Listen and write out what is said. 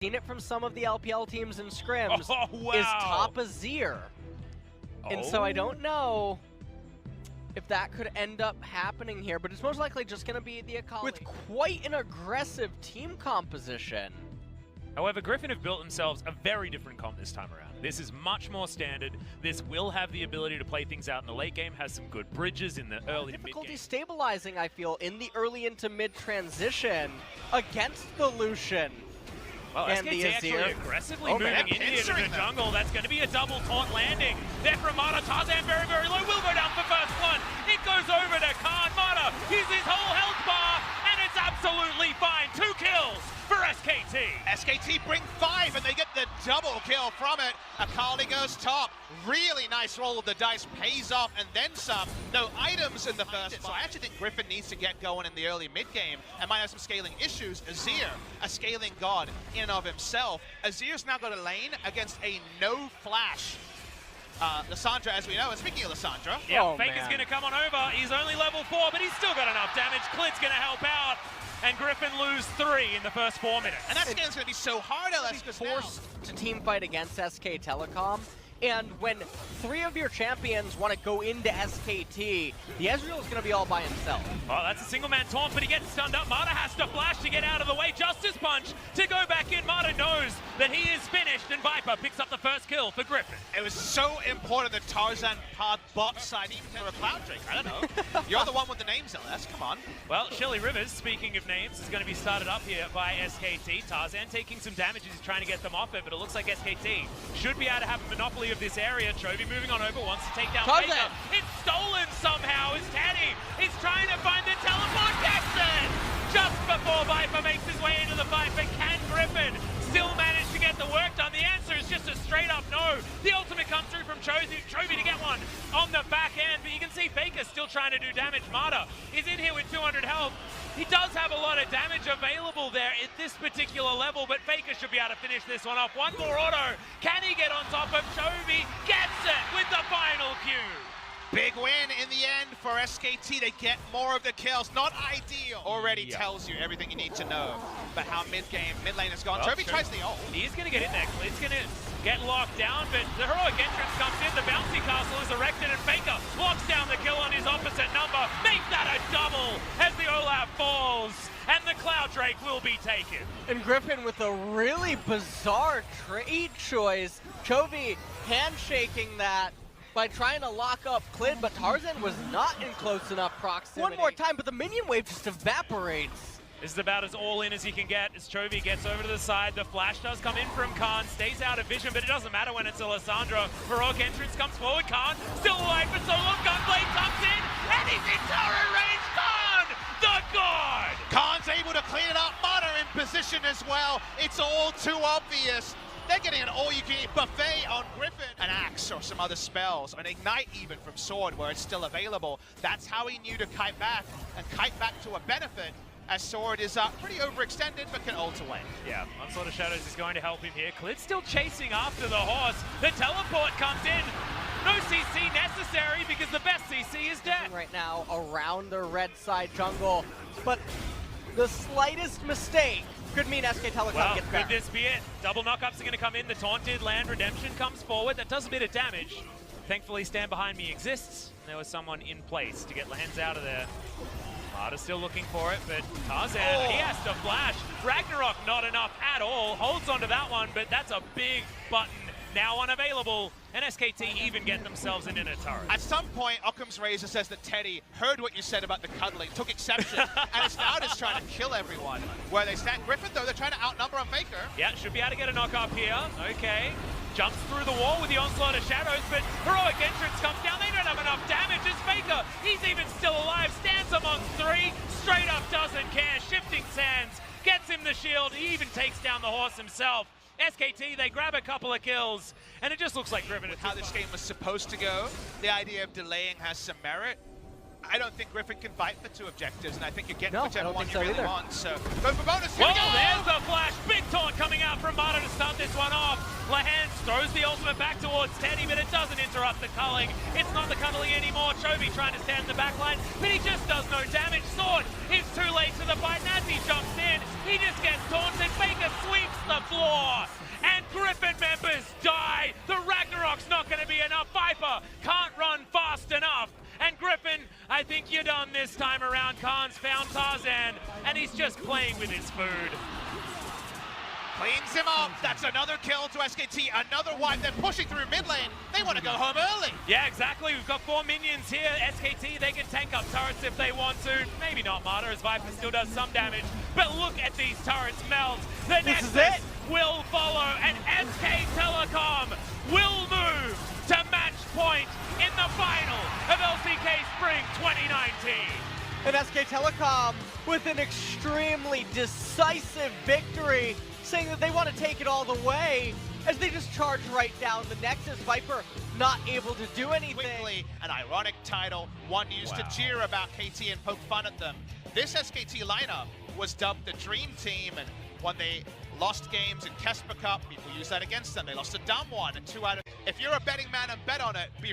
seen it from some of the LPL teams in scrims, wow. is top Azir. And so I don't know if that could end up happening here, but it's most likely just going to be the Akali with quite an aggressive team composition. However, Griffin have built themselves a very different comp this time around. This is much more standard. This will have the ability to play things out in the late game, has some good bridges in the early to mid Difficulty game. stabilizing, I feel, in the early into mid transition against the Lucian. Well, and SKT the actually Azir. aggressively moving man, into the jungle. That's going to be a double taunt landing. There from Mata. Tarzan very, very low. Will go down for first one. It goes over to Khan. Mata uses his whole health bar, and it's absolutely fine. 2 kills for SKT. SKT bring 5 and they get the double kill from it. Akali goes top. Really nice roll of the dice, pays off and then some. No items in the first. So I actually think Griffin needs to get going in the early mid game and might have some scaling issues. Azir, a scaling god in and of himself. Azir's now got a lane against a no flash Lissandra, as we know. And speaking of Lissandra, yeah, Faker's going to come on over. He's only level 4, but he's still got enough damage. Clit's going to help out. And Griffin lose 3 in the first 4 minutes. And that scale's going to be so hard, LS, because forced to team fight against SK Telecom. And when 3 of your champions want to go into SKT, the Ezreal is going to be all by himself. Oh, that's a single-man taunt, but he gets stunned up. Mata has to flash to get out of the way. Justice Punch to go back in. Mata knows that he is finished, and Viper picks up the first kill for Griffin. It was so important that Tarzan path bot side even for a Cloud Drake. I don't know. You're the one with the names, LS. Come on. Well, Shelly Rivers, speaking of names, is going to be started up here by SKT. Tarzan taking some damage as he's trying to get them off it, but it looks like SKT should be able to have a monopoly of this area. Chovy moving on over, wants to take down Faker. It's stolen somehow. Is Teddy? He's trying to find the teleport. Gets it! Just before Viper makes his way into the fight, but can Griffin still manage to get the work done? The answer is just a straight up no. The ultimate comes through from Chovy to get one on the back end, but you can see Faker still trying to do damage. Mata is in here with 200 health. He does have a lot of damage available there at this particular level, but Faker should be able to finish this one off. One more auto. Can he get on top of Chovy? Gets it with the final Q. Big win in the end for SKT. They get more of the kills. Not ideal. Already tells you everything you need to know about how mid lane has gone. Chovy tries the ult. He's going to get in there. Clit's going to get locked down, but the heroic entrance comes in. The bouncy castle is erected, and Faker locks down the kill on his opposite number. Make that a double as the Olaf falls, and the Cloud Drake will be taken. And Griffin with a really bizarre trade choice. Chovy handshaking that by trying to lock up Clid, but Tarzan was not in close enough proximity. One more time, but the minion wave just evaporates. This is about as all in as he can get as Chovy gets over to the side. The flash does come in from Khan, stays out of vision, but it doesn't matter when it's Alessandro. Heroic entrance comes forward. Khan still alive for so long. Gunblade comes in, and he's in turret range. Khan, the god! Khan's able to clean it up. Mata in position as well. It's all too obvious. They're getting an all-you-can-eat buffet on Griffin. An axe or some other spells, an ignite even from Sword where it's still available. That's how he knew to kite back, and kite back to a benefit, as Sword is pretty overextended but can ult away. Yeah, Onslaught of Shadows is going to help him here. Clid's still chasing after the horse. The teleport comes in. No CC necessary because the best CC is dead. Right now around the red side jungle, but the slightest mistake could mean SK Telecom gets back. Could this be it? Double knockups are going to come in. The taunted land redemption comes forward. That does a bit of damage. Thankfully, Stand Behind Me exists. There was someone in place to get Lands out of there. Mata's still looking for it, but Tarzan, he has to flash. Ragnarok not enough at all. Holds onto that one, but that's a big button now unavailable. And SKT even get themselves in a turret. At some point, Occam's Razor says that Teddy heard what you said about the cuddling, took exception, and is now just trying to kill everyone. Where they stand. Griffin, though, they're trying to outnumber on Faker. Yeah, should be able to get a knock up here. Okay. Jumps through the wall with the Onslaught of Shadows, but heroic entrance comes down. They don't have enough damage. It's Faker. He's even still alive. Stands amongst 3. Straight up doesn't care. Shifting sands. Gets him the shield. He even takes down the horse himself. SKT, they grab a couple of kills, and it just looks like Griffin. With how this game was supposed to go, the idea of delaying has some merit. I don't think Griffin can fight for 2 objectives, and I think you get No, whichever I don't one think you so really either. want. So go for bonus. Here Whoa, we go. there's the flash. Big taunt coming out from Mata to start this one off. Lahans throws the ultimate back towards Teddy, but it doesn't interrupt the culling. It's not the cuddling anymore. Chovy trying to stand in the back line, but he just does no damage. Sword is too late to the fight, and as he jumps in, he just gets taunted. Baker sweeps the floor, and Griffin members die. The Ragnarok's not going to be enough. Viper can't run fast enough. And Griffin, I think you're done this time around. Khan's found Tarzan, and he's just playing with his food. Cleans him up. That's another kill to SKT. Another wipe. They're pushing through mid lane. They want to go home early. Yeah, exactly. We've got 4 minions here. SKT, they can tank up turrets if they want to. Maybe not Mata, as Viper still does some damage. But look at these turrets melt. The This is Nexus it. will follow, and SK Telecom will move to match point in the final of LCK Spring 2019. And SK Telecom with an extremely decisive victory, saying that they want to take it all the way as they just charge right down the Nexus. Viper not able to do anything. Quickly, an ironic title, one used to jeer about KT and poke fun at them. This SKT lineup was dubbed the Dream Team, and when they lost games in Kesper Cup, people used that against them. They lost a dumb one, and 2 out of... If you're a betting man and bet on it, be